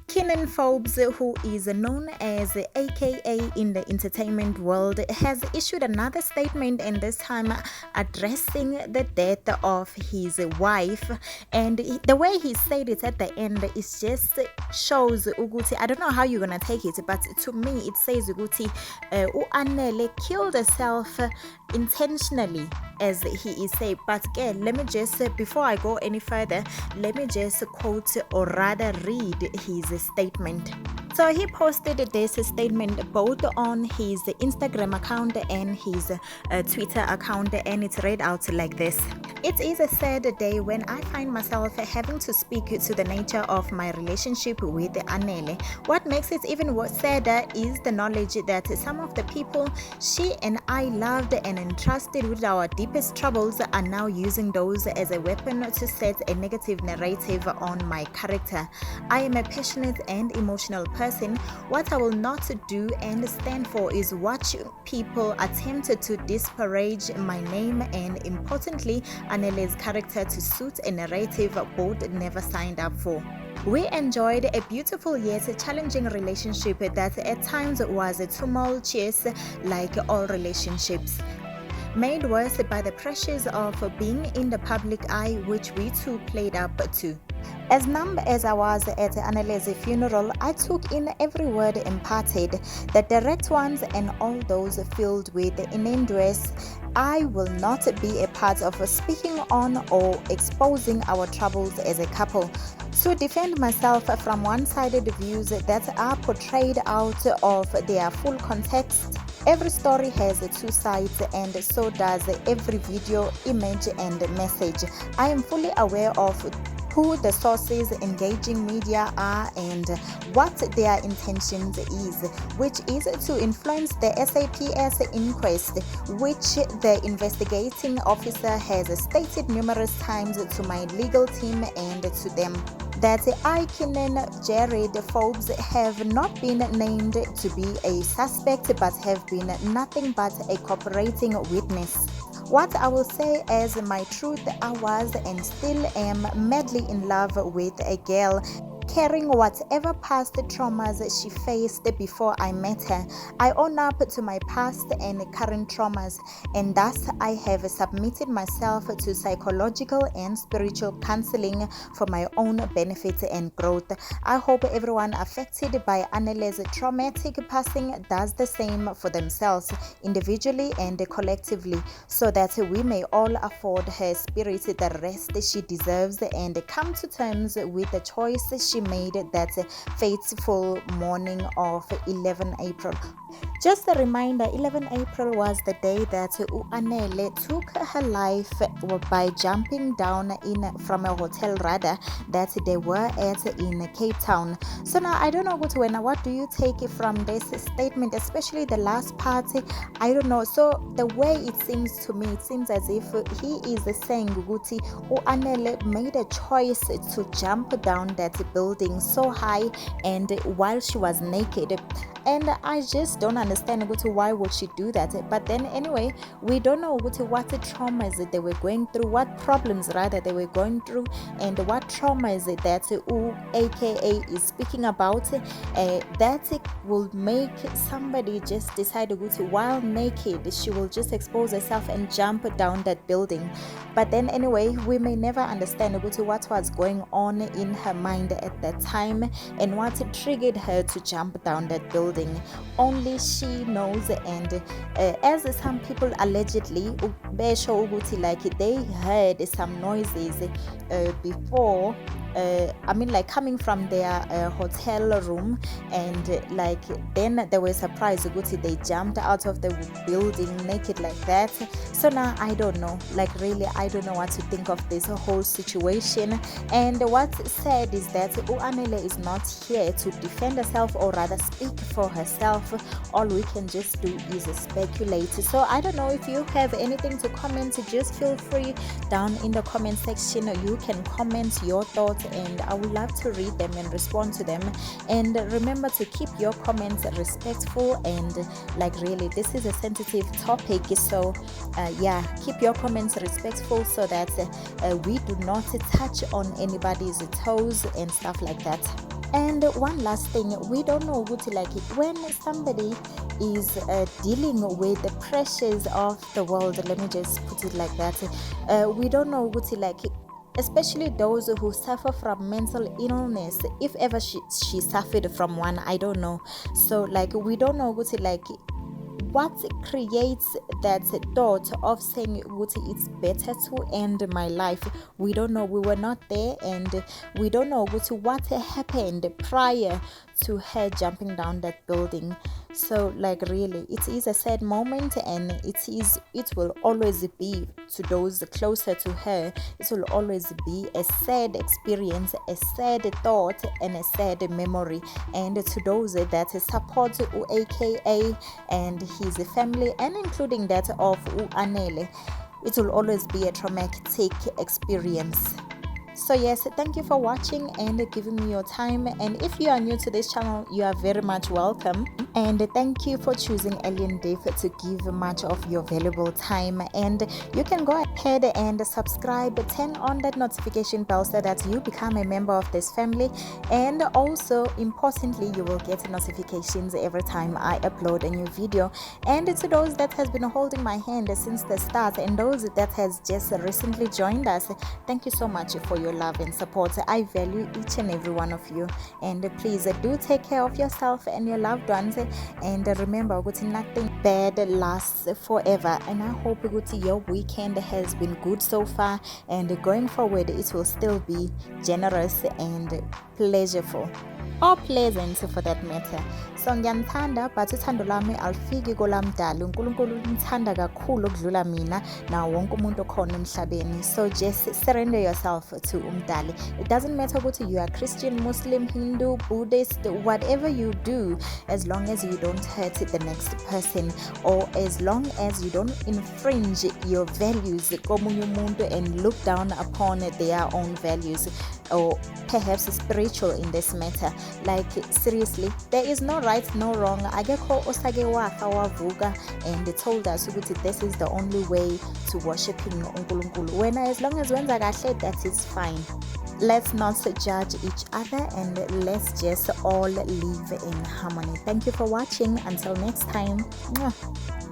Kenan Forbes, who is known as AKA in the entertainment world, has issued another statement, and this time addressing the death of his wife. And the way he said it at the end is just shows Uguti. I don't know how you're gonna take it, but to me it says Uguti Anele killed herself intentionally, as he is saying. But again, let me just before I go any further, let me just quote or rather read his statement. So he posted this statement both on his Instagram account and his Twitter account, and it's read out like this. It is a sad day when I find myself having to speak to the nature of my relationship with Anele. What makes it even sadder is the knowledge that some of the people she and I loved and entrusted with our deepest troubles are now using those as a weapon to set a negative narrative on my character. I am a passionate and emotional person. What I will not do and stand for is watch people attempt to disparage my name and, importantly, Anele's character to suit a narrative both never signed up for. We enjoyed a beautiful yet challenging relationship that at times was tumultuous, like all relationships, made worse by the pressures of being in the public eye, which we too played up to. As numb as I was at Anele's funeral, I took in every word imparted, the direct ones and all those filled with innuendos. I will not be a part of speaking on or exposing our troubles as a couple. To defend myself from one-sided views that are portrayed out of their full context, every story has two sides, and so does every video, image, and message. I am fully aware of who the sources engaging media are and what their intentions is, which is to influence the SAPS inquest, which the investigating officer has stated numerous times to my legal team and to them, that I, Kenan Jared Forbes, have not been named to be a suspect but have been nothing but a cooperating witness. What I will say as my truth, I was and still am madly in love with a girl, carrying whatever past traumas she faced before I met her. I own up to my past and current traumas, and thus I have submitted myself to psychological and spiritual counseling for my own benefit and growth. I hope everyone affected by Anele's traumatic passing does the same for themselves, individually and collectively, so that we may all afford her spirit the rest she deserves and come to terms with the choice she made that fateful morning of 11 April. Just a reminder, 11 April was the day that Anele took her life by jumping down from a hotel that they were at in Cape Town. So now I don't know what do you take from this statement, especially the last part? I don't know. So the way it seems to me, it seems as if he is saying Guti Anele made a choice to jump down that building so high and while she was naked. And I just don't understand why would she do that. But then anyway, we don't know what traumas they were going through, what problems rather they were going through, and what traumas that AKA is speaking about that will make somebody just decide while naked she will just expose herself and jump down that building. But then anyway, we may never understand what was going on in her mind at that time and what triggered her to jump down that building. Only she knows. And as some people allegedly like they heard some noises before, coming from their hotel room, and then they were surprised they jumped out of the building naked like that. So now I don't know, really I don't know what to think of this whole situation. And what's sad is that Anele is not here to defend herself or rather speak for herself. All we can just do is speculate. So I don't know if you have anything to comment, just feel free down in the comment section. You can comment your thoughts and I would love to read them and respond to them. And remember to keep your comments respectful, and really this is a sensitive topic, so keep your comments respectful so that we do not touch on anybody's toes and stuff like that. And one last thing, we don't know what like when somebody is dealing with the pressures of the world, let me just put it like that, we don't know what like, especially those who suffer from mental illness, if ever she suffered from one, I don't know. So like we don't know what like what creates that thought of saying it's better to end my life. We don't know, we were not there, and we don't know what happened prior to her jumping down that building. So like really it is a sad moment, and it will always be, to those closer to her, it will always be a sad experience, a sad thought, and a sad memory. And to those that support AKA and his family, and including that of Anele, it will always be a traumatic experience. So yes, thank you for watching and giving me your time. And if you are new to this channel, you are very much welcome. And thank you for choosing Alien Dave to give much of your valuable time. And you can go ahead and subscribe, turn on that notification bell so that you become a member of this family. And also, importantly, you will get notifications every time I upload a new video. And to those that has been holding my hand since the start, and those that has just recently joined us, thank you so much for your love and support. I value each and every one of you. And please do take care of yourself and your loved ones. And remember, nothing bad lasts forever. And I hope your weekend has been good so far, and going forward it will still be generous and pleasureful, or pleasant for that matter. So ngiyanithanda, but uthando lami alufiki kolamdali. uNkulunkulu umthanda kakhulu ukudlula mina nawo wonke umuntu okhona emhlabeni. So just surrender yourself to umdali. It doesn't matter ukuthi you are Christian, Muslim, Hindu, Buddhist, whatever you do, as long as you don't hurt the next person, or as long as you don't infringe your values komunye umuntu and look down upon their own values, or perhaps spiritual in this matter. Like seriously, there is no right, no wrong. Akekho osake wafa wavuka and told us ukuthi this is the only way to worshiping uNkulunkulu. When as long as wenza kahle, that is fine. Let's not judge each other, and let's just all live in harmony. Thank you for watching. Until next time. Mwah.